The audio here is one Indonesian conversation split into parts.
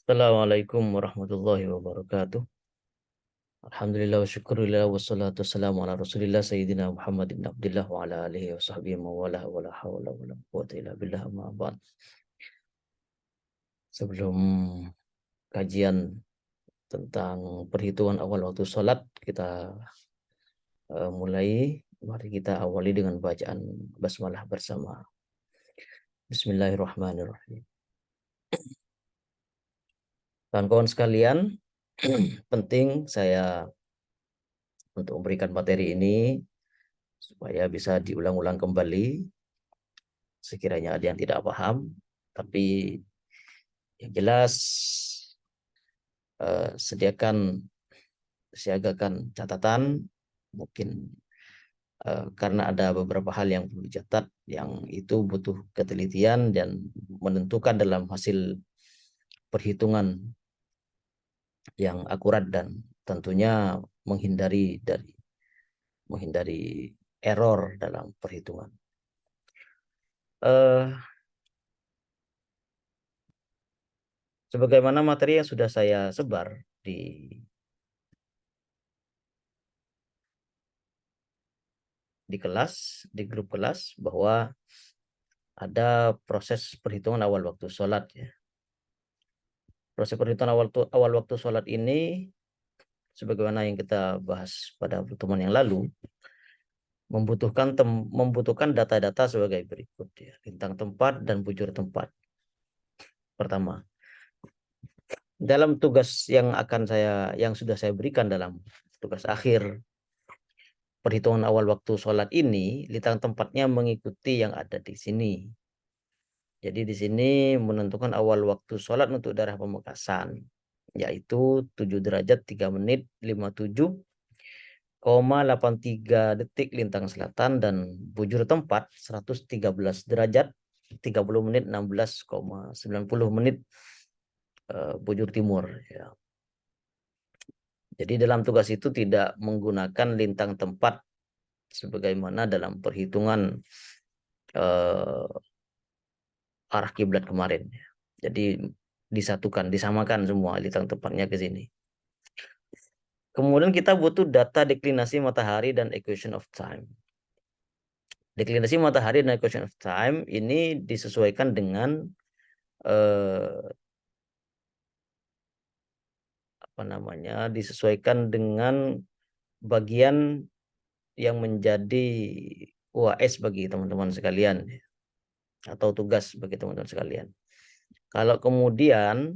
Assalamualaikum warahmatullahi wabarakatuh. Alhamdulillah wa syukurillah wassalatu wassalamu ala rasulillah sayyidina Muhammad ibn Abdullah wa ala alihi wa sahbihi mawalah wa la hawla wa la quwwata illa billah amma ba'd. Sebelum kajian tentang perhitungan awal waktu sholat kita mulai, mari kita awali dengan bacaan basmalah bersama. Bismillahirrahmanirrahim. Kawan-kawan sekalian, penting saya untuk memberikan materi ini supaya bisa diulang-ulang kembali sekiranya ada yang tidak paham, tapi yang jelas siagakan catatan, mungkin karena ada beberapa hal yang perlu dicatat yang itu butuh ketelitian dan menentukan dalam hasil perhitungan yang akurat dan tentunya menghindari error dalam perhitungan. Sebagaimana materi yang sudah saya sebar di kelas, di grup kelas, bahwa ada proses perhitungan awal waktu sholat ya. Proses perhitungan awal waktu sholat ini, sebagaimana yang kita bahas pada pertemuan yang lalu, membutuhkan data-data sebagai berikut ya. Bintang tempat dan bujur tempat. Pertama, dalam tugas yang sudah saya berikan dalam tugas akhir perhitungan awal waktu sholat ini, lintang tempatnya mengikuti yang ada di sini. Jadi di sini menentukan awal waktu sholat untuk daerah Pamekasan, yaitu 7 derajat 3 menit 57,83 detik lintang selatan, dan bujur tempat 113 derajat 30 menit 16,90 menit bujur timur ya. Jadi dalam tugas itu tidak menggunakan lintang tempat sebagaimana dalam perhitungan arah kiblat kemarin. Jadi disamakan semua lintang tempatnya ke sini. Kemudian kita butuh data deklinasi matahari dan equation of time. Deklinasi matahari dan equation of time ini disesuaikan dengan bagian yang menjadi UAS bagi teman-teman sekalian atau tugas bagi teman-teman sekalian. Kalau kemudian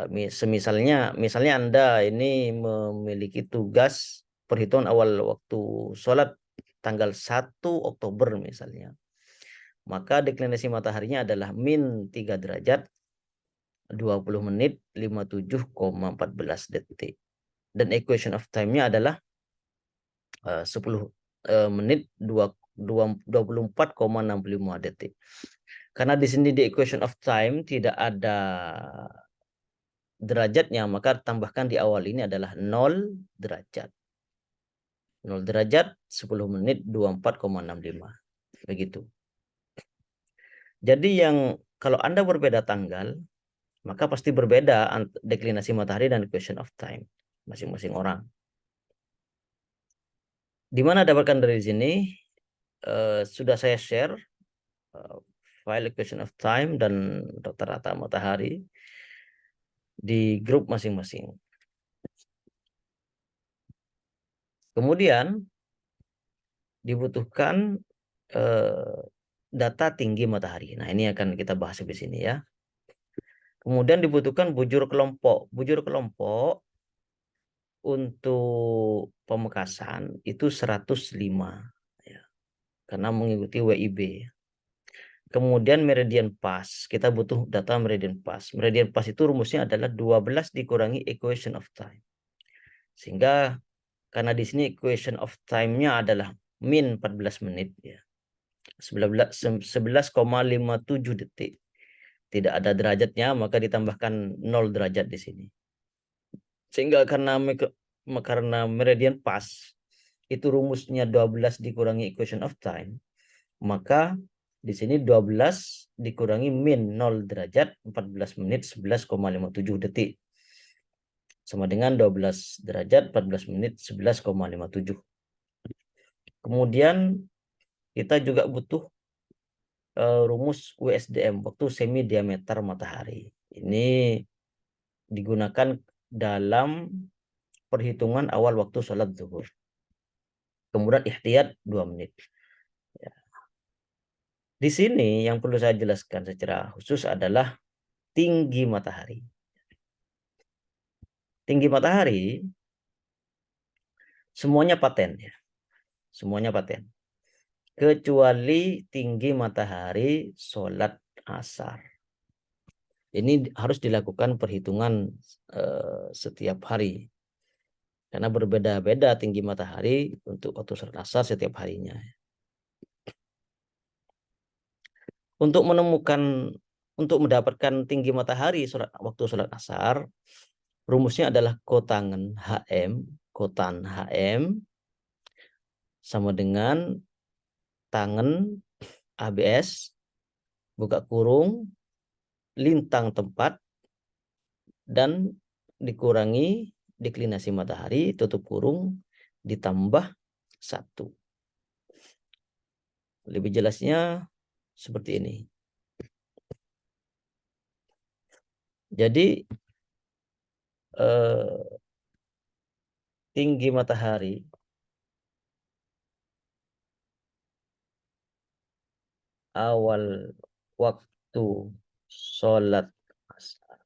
misalnya Anda ini memiliki tugas perhitungan awal waktu sholat tanggal 1 Oktober misalnya, maka deklinasi mataharinya adalah min 3 derajat 20 menit 57,14 detik. Dan equation of time-nya adalah 10 menit 24,65 detik. Karena di sini di equation of time tidak ada derajatnya, maka tambahkan di awal ini adalah 0 derajat. 0 derajat 10 menit 24,65. Begitu. Jadi kalau Anda berbeda tanggal, maka pasti berbeda deklinasi matahari dan equation of time masing-masing orang. Di mana dapatkan dari sini? Sudah saya share file equation of time dan rata-rata matahari di grup masing-masing. Kemudian dibutuhkan data tinggi matahari. Nah, ini akan kita bahas di sini ya. Kemudian dibutuhkan bujur kelompok. Bujur kelompok untuk Pamekasan itu 105 ya, karena mengikuti WIB. Kemudian meridian pas, kita butuh data meridian pas. Meridian pas itu rumusnya adalah 12 dikurangi equation of time. Sehingga karena di sini equation of time-nya adalah min 14 menit ya. 11,57 detik. Tidak ada derajatnya, maka ditambahkan 0 derajat di sini. Sehingga karena meridian pas itu rumusnya 12 dikurangi equation of time, maka Di sini 12 dikurangi min 0 derajat 14 menit 11,57 detik. Sama dengan 12 derajat 14 menit 11,57. Kemudian kita juga butuh rumus WSDM, waktu semi diameter matahari. Ini digunakan dalam perhitungan awal waktu sholat zuhur. Kemudian ihtiyat 2 menit. Ya. Di sini yang perlu saya jelaskan secara khusus adalah tinggi matahari. Tinggi matahari semuanya paten ya. Semuanya paten. Kecuali tinggi matahari sholat asar. Ini harus dilakukan perhitungan setiap hari. Karena berbeda-beda tinggi matahari untuk waktu sholat asar setiap harinya. Untuk mendapatkan tinggi matahari waktu sholat asar, rumusnya adalah kotangen HM, kotan HM sama dengan tangen ABS, buka kurung, lintang tempat, dan dikurangi deklinasi matahari, tutup kurung, ditambah 1. Lebih jelasnya seperti ini. Jadi tinggi matahari awal waktu sholat asar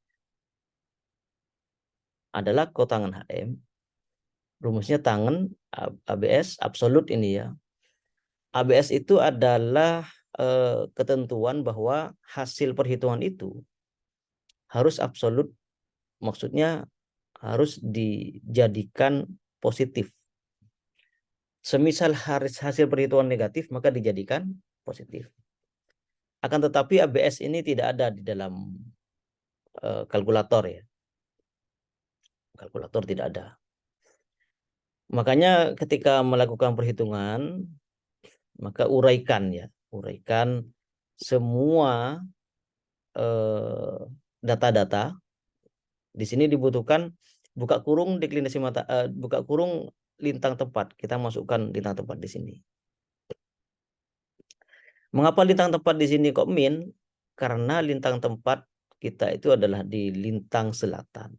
adalah kotangan HM. Rumusnya tangan ABS absolut ini ya. ABS itu adalah ketentuan bahwa hasil perhitungan itu harus absolut, maksudnya harus dijadikan positif. Semisal hasil perhitungan negatif, maka dijadikan positif. Akan tetapi ABS ini tidak ada di dalam kalkulator ya. Kalkulator tidak ada. Makanya ketika melakukan perhitungan, maka uraikan ya. Uraikan semua data-data. Di sini dibutuhkan buka kurung deklinasi mata, buka kurung lintang tempat. Kita masukkan lintang tempat di sini. Mengapa lintang tempat di sini kok min? Karena lintang tempat kita itu adalah di lintang selatan.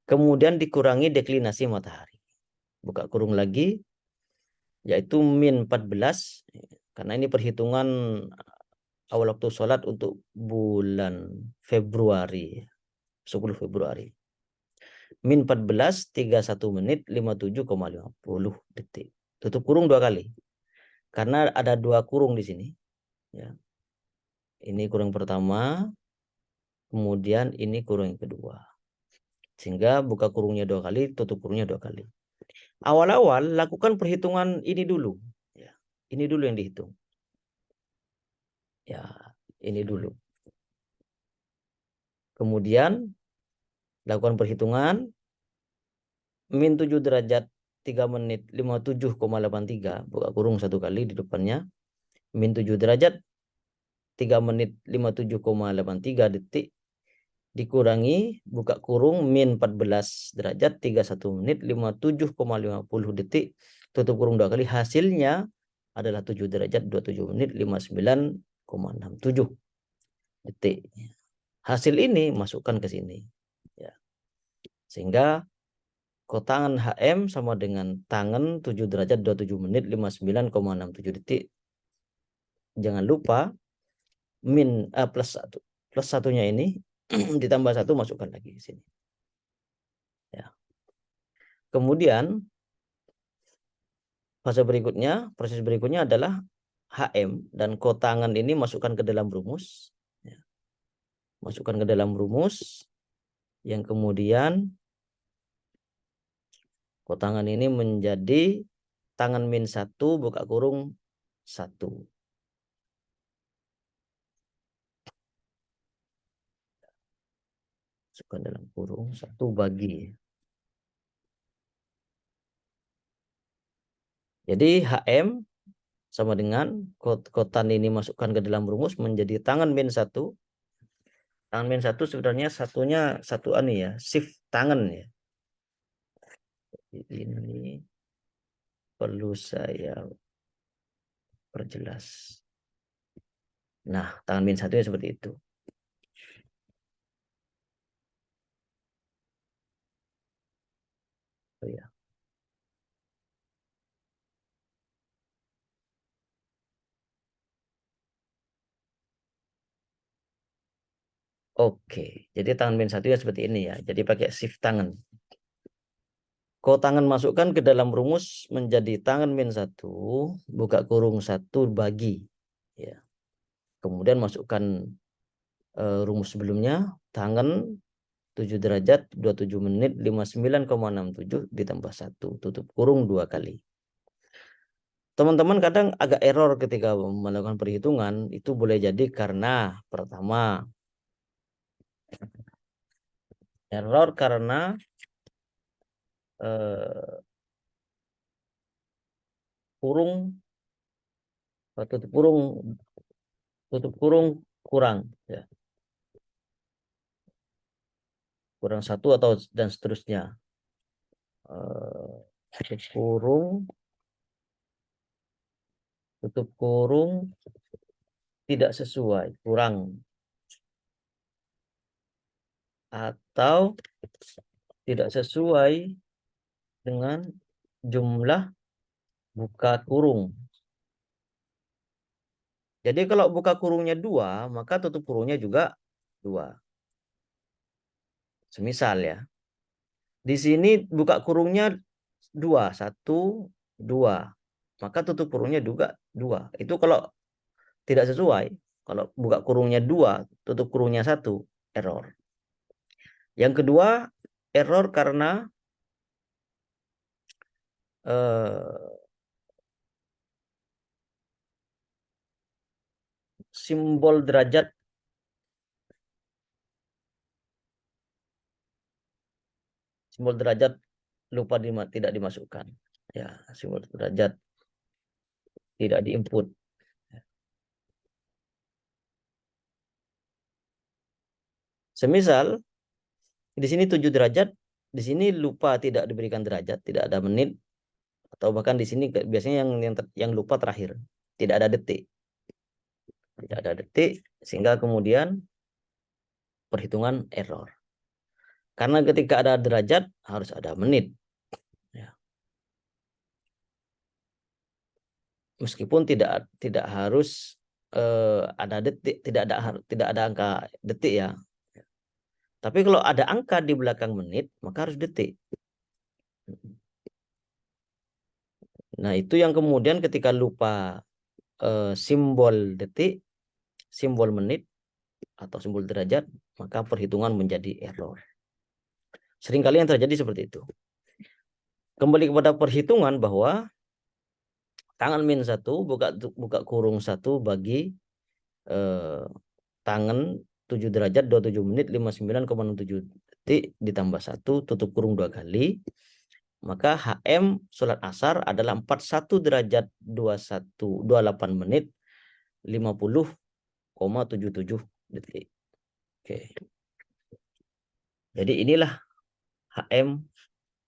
Kemudian dikurangi deklinasi matahari. Buka kurung lagi, yaitu min 14. Karena ini perhitungan awal waktu sholat untuk bulan Februari. 10 Februari. Min 14, 31 menit, 57,50 detik. Tutup kurung 2 kali. Karena ada 2 kurung di sini. Ya. Ini kurung pertama, kemudian ini kurung yang kedua. Sehingga buka kurungnya 2 kali, tutup kurungnya 2 kali. Awal-awal lakukan perhitungan ini dulu. Ya. Ini dulu yang dihitung. Ya, ini dulu. Kemudian lakukan perhitungan min 7 derajat 3 menit 57,83, buka kurung 1 kali di depannya. Min 7 derajat 3 menit 57,83 detik dikurangi buka kurung min 14 derajat 31 menit 57,50 detik tutup kurung 2 kali, hasilnya adalah 7 derajat 27 menit 59,67 detik. Hasil ini masukkan ke sini ya. Sehingga kotangan HM sama dengan tangan 7 derajat 27 menit 59,67 detik. Jangan lupa min plus 1. Plus satunya ini ditambah 1 masukkan lagi di sini. Ya. Kemudian proses berikutnya adalah HM dan kotangan ini masukkan ke dalam rumus. Ya. Masukkan ke dalam rumus yang kemudian kotangan ini menjadi tangan min 1 buka kurung 1. Masukkan dalam kurung 1 bagi. Jadi HM sama dengan kotan ini masukkan ke dalam rumus menjadi tangan min 1. Tangan min 1 sebenarnya satu ya, shift tangan ya. Ini perlu saya perjelas. Nah, tangan min 1 seperti itu. Oh ya. Oke, jadi tangan min 1 seperti ini ya. Jadi pakai shift tangan. Tangan masukkan ke dalam rumus menjadi tangan min 1, buka kurung 1 bagi. Ya. Kemudian masukkan rumus sebelumnya, tangan 7 derajat 27 menit 59,67 ditambah 1, tutup kurung 2 kali. Teman-teman kadang agak error ketika melakukan perhitungan, itu boleh jadi karena pertama, error karena kurung tutup kurung kurang ya, kurang 1 atau dan seterusnya. Tutup kurung tidak sesuai, kurang, atau tidak sesuai dengan jumlah buka kurung. Jadi kalau buka kurungnya 2, maka tutup kurungnya juga 2. Semisal ya, di sini buka kurungnya 2, 1, 2. Maka tutup kurungnya juga 2. Itu kalau tidak sesuai. Kalau buka kurungnya 2, tutup kurungnya 1, error. Yang kedua, error karena simbol derajat lupa tidak dimasukkan. Ya, simbol derajat tidak diinput. Semisal di sini 7 derajat, di sini lupa tidak diberikan derajat, tidak ada menit, atau bahkan di sini biasanya yang lupa terakhir, tidak ada detik. Tidak ada detik, sehingga kemudian perhitungan error. Karena ketika ada derajat harus ada menit. Ya. Meskipun tidak harus ada detik, tidak ada angka detik ya. Tapi kalau ada angka di belakang menit, maka harus detik. Nah, itu yang kemudian ketika lupa simbol detik, simbol menit, atau simbol derajat, maka perhitungan menjadi error. Seringkali yang terjadi seperti itu. Kembali kepada perhitungan bahwa tangan min 1, buka kurung 1 bagi tangan 7 derajat 27 menit 59,67 detik ditambah 1, tutup kurung 2 kali. Maka HM sholat asar adalah 41 derajat 28 menit 50,77 detik. Oke. Jadi inilah HM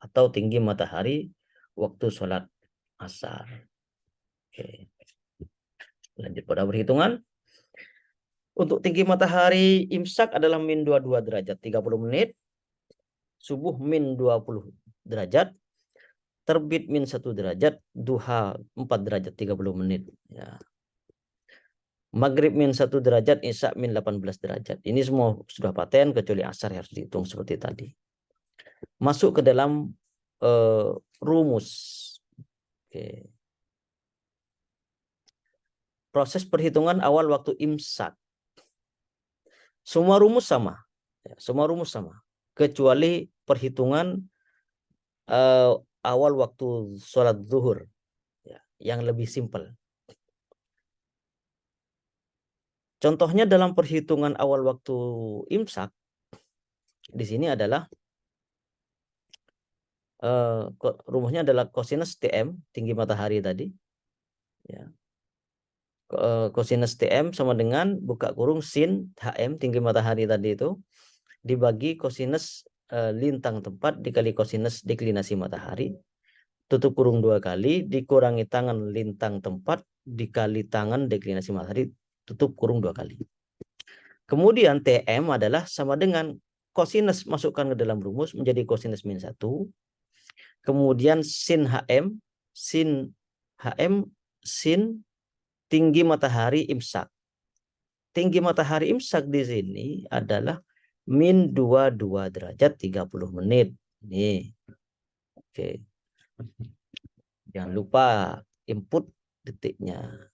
atau tinggi matahari waktu sholat asar. Oke. Lanjut pada perhitungan. Untuk tinggi matahari imsak adalah min 22 derajat 30 menit. Subuh min 20 derajat. Terbit min 1 derajat. Duha 4 derajat 30 menit. Ya. Maghrib min 1 derajat. Isya min 18 derajat. Ini semua sudah paten kecuali asar harus dihitung seperti tadi. Masuk ke dalam rumus. Oke. Proses perhitungan awal waktu imsak. Semua rumus sama. Ya, semua rumus sama. Kecuali perhitungan awal waktu sholat zuhur. Ya, yang lebih simpel. Contohnya dalam perhitungan awal waktu imsak. Di sini adalah rumusnya adalah kosinus TM, tinggi matahari tadi. Ya. Kosinus TM sama dengan buka kurung sin HM tinggi matahari tadi itu dibagi kosinus lintang tempat dikali kosinus deklinasi matahari, tutup kurung 2 kali, dikurangi tangan lintang tempat dikali tangan deklinasi matahari, tutup kurung 2 kali. Kemudian TM adalah sama dengan kosinus masukkan ke dalam rumus menjadi kosinus min 1. Kemudian sin HM sin tinggi matahari imsak. Tinggi matahari imsak di sini adalah min 22 derajat 30 menit. Nih. Oke. Jangan lupa input detiknya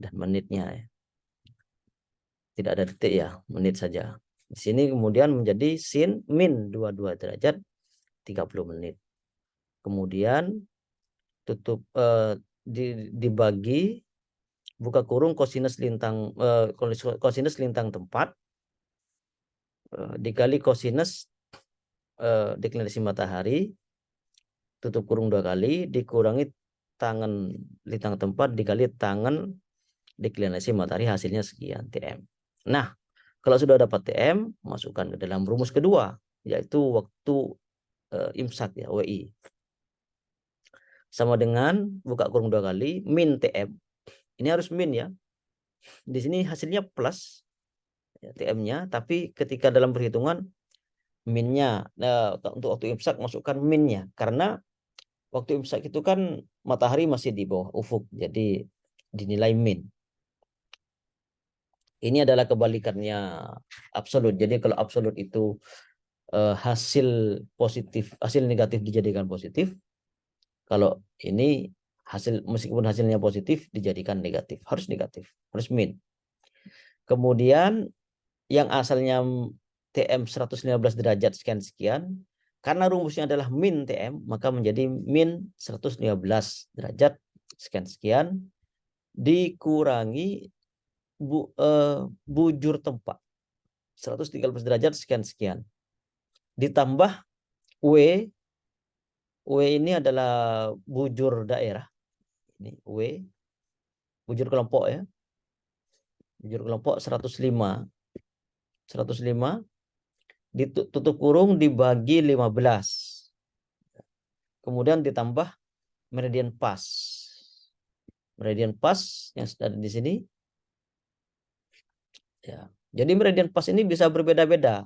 dan menitnya ya. Tidak ada detik ya, menit saja. Di sini kemudian menjadi sin min 22 derajat 30 menit. Kemudian tutup dibagi buka kurung kosinus lintang tempat dikali kosinus deklinasi matahari, tutup kurung 2 kali, dikurangi tangan lintang tempat dikali tangan deklinasi matahari, hasilnya sekian TM. Nah, kalau sudah dapat TM, masukkan ke dalam rumus kedua, yaitu waktu imsak ya, WI. Sama dengan buka kurung 2 kali min TM. Ini harus min ya. Di sini hasilnya plus ya, TM-nya, tapi ketika dalam perhitungan minnya, untuk waktu imsak masukkan minnya, karena waktu imsak itu kan matahari masih di bawah ufuk, jadi dinilai min. Ini adalah kebalikannya absolut. Jadi kalau absolut itu hasil positif, hasil negatif dijadikan positif. Kalau ini hasil, meskipun hasilnya positif dijadikan negatif, harus negatif, harus min. Kemudian yang asalnya TM 115 derajat sekian-sekian, karena rumusnya adalah min TM, maka menjadi min 115 derajat sekian-sekian dikurangi bujur tempat 113 derajat sekian-sekian. Ditambah W ini adalah bujur daerah. Ini W, bujur kelompok ya. Bujur kelompok 105 ditutup kurung dibagi 15. Kemudian ditambah meridian pas. Meridian pas yang ada di sini. Ya. Jadi meridian pas ini bisa berbeda-beda.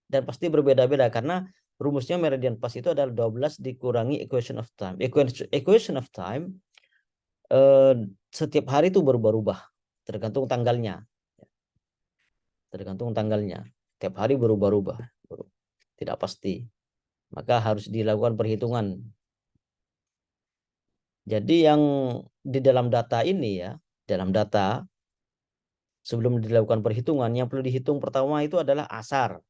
Dan pasti berbeda-beda karena rumusnya meridian pas itu adalah 12 dikurangi equation of time. Equation of time setiap hari itu berubah-ubah. Tergantung tanggalnya. Tergantung tanggalnya. Tiap hari berubah-ubah. Tidak pasti. Maka harus dilakukan perhitungan. Jadi yang di dalam data ini ya, dalam data sebelum dilakukan perhitungan, yang perlu dihitung pertama itu adalah asar.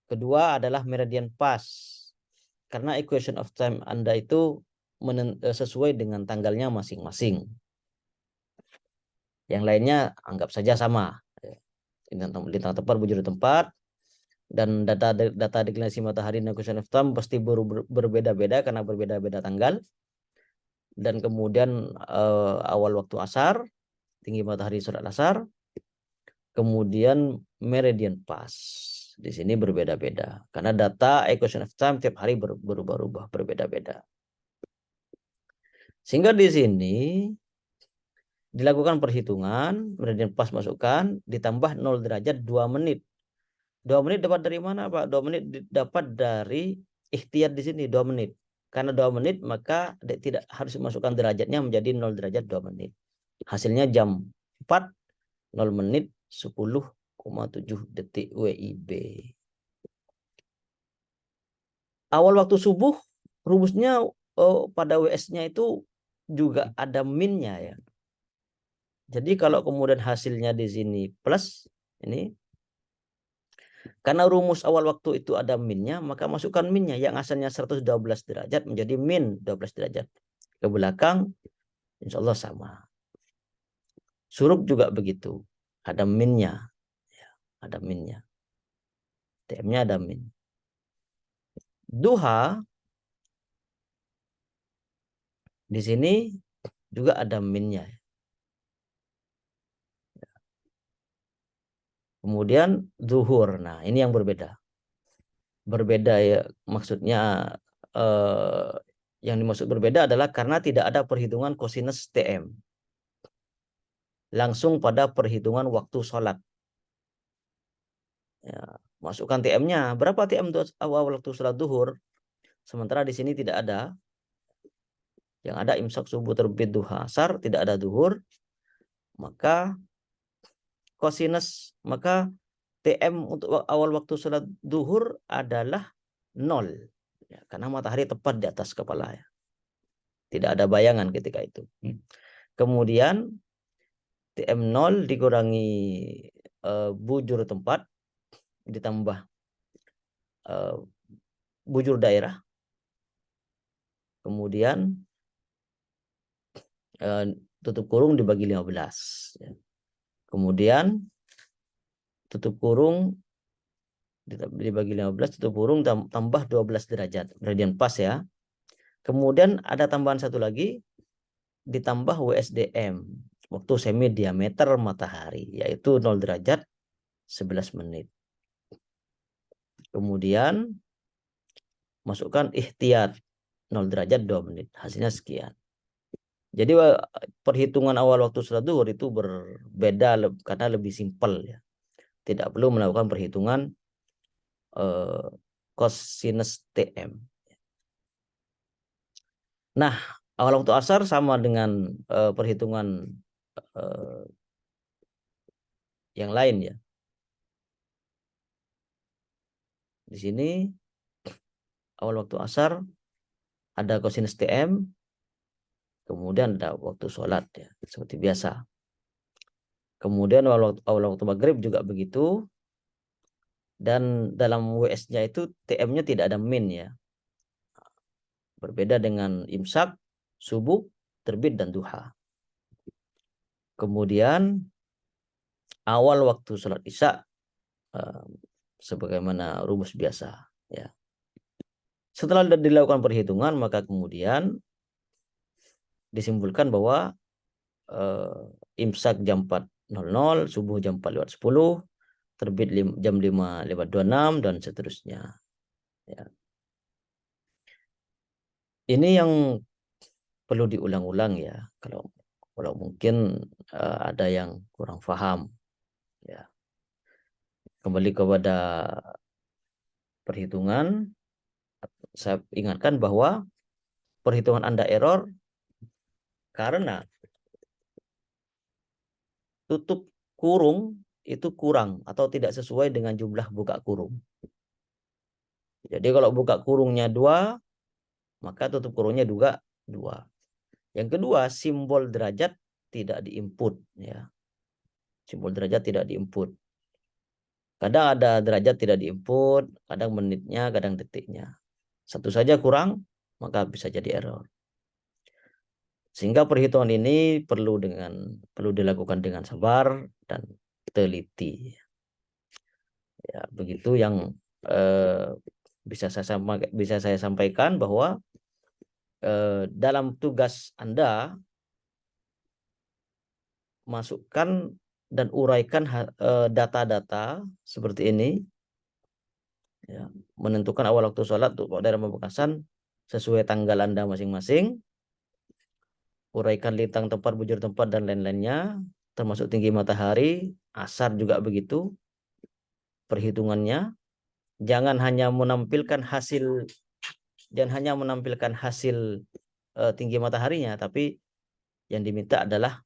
Kedua adalah meridian pas. Karena equation of time Anda itu sesuai dengan tanggalnya masing-masing. Yang lainnya anggap saja sama. Lintang tempat, bujur tempat, dan data deklinasi matahari dan equation of time pasti berbeda-beda karena berbeda-beda tanggal. Dan kemudian awal waktu asar, tinggi matahari surat asar, kemudian meridian pas. Di sini berbeda-beda karena data equation of time tiap hari berubah-ubah, berbeda-beda. Sehingga di sini dilakukan perhitungan, meridian pas masukkan, ditambah 0 derajat 2 menit. 2 menit dapat dari mana, Pak? 2 menit dapat dari ikhtiyat di sini 2 menit. Karena 2 menit maka tidak harus masukkan derajatnya menjadi 0 derajat 2 menit. Hasilnya jam 4 0 menit 10,7 detik WIB. Awal waktu subuh rumusnya pada WS-nya itu juga ada minnya ya. Jadi kalau kemudian hasilnya di sini plus ini, karena rumus awal waktu itu ada minnya, maka masukkan minnya yang asalnya 112 derajat menjadi min 12 derajat. Ke belakang insya Allah sama. Suruk juga begitu. Ada minnya. Ya, ada minnya. TM-nya ada min. Duha di sini juga ada minnya. Kemudian zuhur. Nah, ini yang berbeda. Berbeda ya, maksudnya yang dimaksud berbeda adalah karena tidak ada perhitungan kosinus TM. Langsung pada perhitungan waktu sholat. Ya, masukkan TM-nya. Berapa TM untuk awal waktu sholat duhur? Sementara di sini tidak ada. Yang ada imsak subuh terbit duha asar, tidak ada duhur. Maka maka TM untuk awal waktu sholat duhur adalah 0. Ya, karena matahari tepat di atas kepala. Ya. Tidak ada bayangan ketika itu. Kemudian TM0 dikurangi bujur tempat ditambah bujur daerah. Kemudian tutup kurung dibagi 15. Ya. Kemudian tutup kurung dibagi 15, tutup kurung tambah 12 derajat. Meridian pas ya. Kemudian ada tambahan satu lagi, ditambah WSDM, waktu semi diameter matahari, yaitu 0 derajat 11 menit. Kemudian masukkan ihtiyat 0 derajat 2 menit. Hasilnya sekian. Jadi perhitungan awal waktu sholat duhur itu berbeda karena lebih simpel ya. Tidak perlu melakukan perhitungan kosinus TM. Nah, awal waktu asar sama dengan perhitungan yang lain ya. Di sini awal waktu asar ada kosinus TM, kemudian ada waktu sholat ya, seperti biasa. Kemudian awal waktu maghrib juga begitu. Dan dalam WS-nya itu TM-nya tidak ada min ya. Berbeda dengan imsak, subuh, terbit, dan duha. Kemudian awal waktu sholat isya sebagaimana rumus biasa ya. Setelah dilakukan perhitungan, maka kemudian disimpulkan bahwa imsak jam 4.00, subuh jam 4.10, terbit jam 5.26 dan seterusnya. Ya. Ini yang perlu diulang-ulang ya, kalau mungkin ada yang kurang paham. Ya. Kembali kepada perhitungan, saya ingatkan bahwa perhitungan Anda error karena tutup kurung itu kurang atau tidak sesuai dengan jumlah buka kurung. Jadi kalau buka kurungnya 2, maka tutup kurungnya juga 2. Yang kedua, simbol derajat tidak diinput ya. Simbol derajat tidak diinput. Kadang ada derajat tidak diinput, kadang menitnya, kadang detiknya. Satu saja kurang, maka bisa jadi error. Sehingga perhitungan ini perlu dilakukan dengan sabar dan teliti. Ya, begitu yang bisa saya sampaikan bahwa dalam tugas Anda masukkan dan uraikan data-data seperti ini, ya, menentukan awal waktu sholat untuk daerah Pamekasan sesuai tanggal Anda masing-masing, uraikan lintang tempat, bujur tempat, dan lain-lainnya, termasuk tinggi matahari, asar juga begitu, perhitungannya. Jangan hanya menampilkan hasil tinggi mataharinya, tapi yang diminta adalah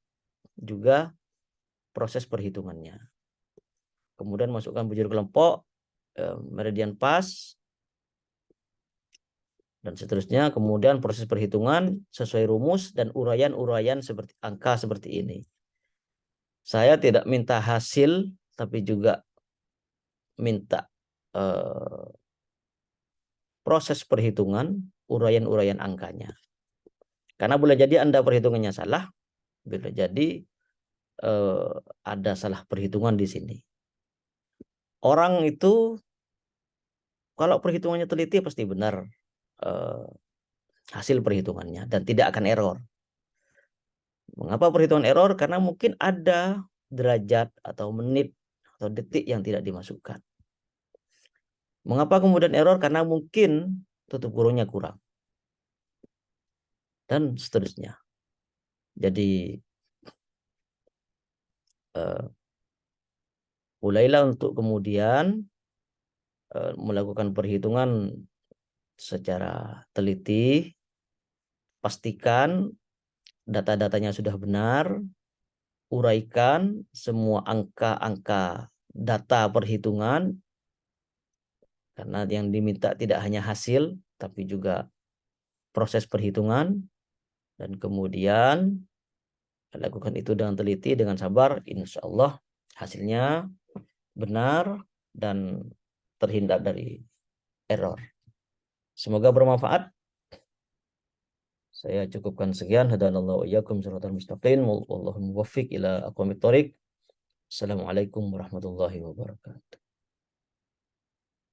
juga proses perhitungannya. Kemudian masukkan bujur kelompok, meridian pas, dan seterusnya. Kemudian proses perhitungan sesuai rumus dan uraian-uraian seperti angka seperti ini. Saya tidak minta hasil, tapi juga minta proses perhitungan, uraian-uraian angkanya. Karena boleh jadi Anda perhitungannya salah, boleh jadi ada salah perhitungan di sini. Orang itu kalau perhitungannya teliti pasti benar hasil perhitungannya dan tidak akan error. Mengapa perhitungan error? Karena mungkin ada derajat atau menit atau detik yang tidak dimasukkan. Mengapa kemudian error? Karena mungkin tutup kurungnya kurang. Dan seterusnya. Jadi mulailah untuk kemudian melakukan perhitungan secara teliti, pastikan data-datanya sudah benar, uraikan semua angka-angka data perhitungan, karena yang diminta tidak hanya hasil, tapi juga proses perhitungan, dan kemudian lakukan itu dengan teliti, dengan sabar, insya Allah hasilnya benar dan terhindar dari error. Semoga bermanfaat. Saya cukupkan sekian. Hadanallahu iyyakum shiratal mustaqim. Wallahu muwaffiq ila aqwamit thoriq. Assalamualaikum warahmatullahi wabarakatuh.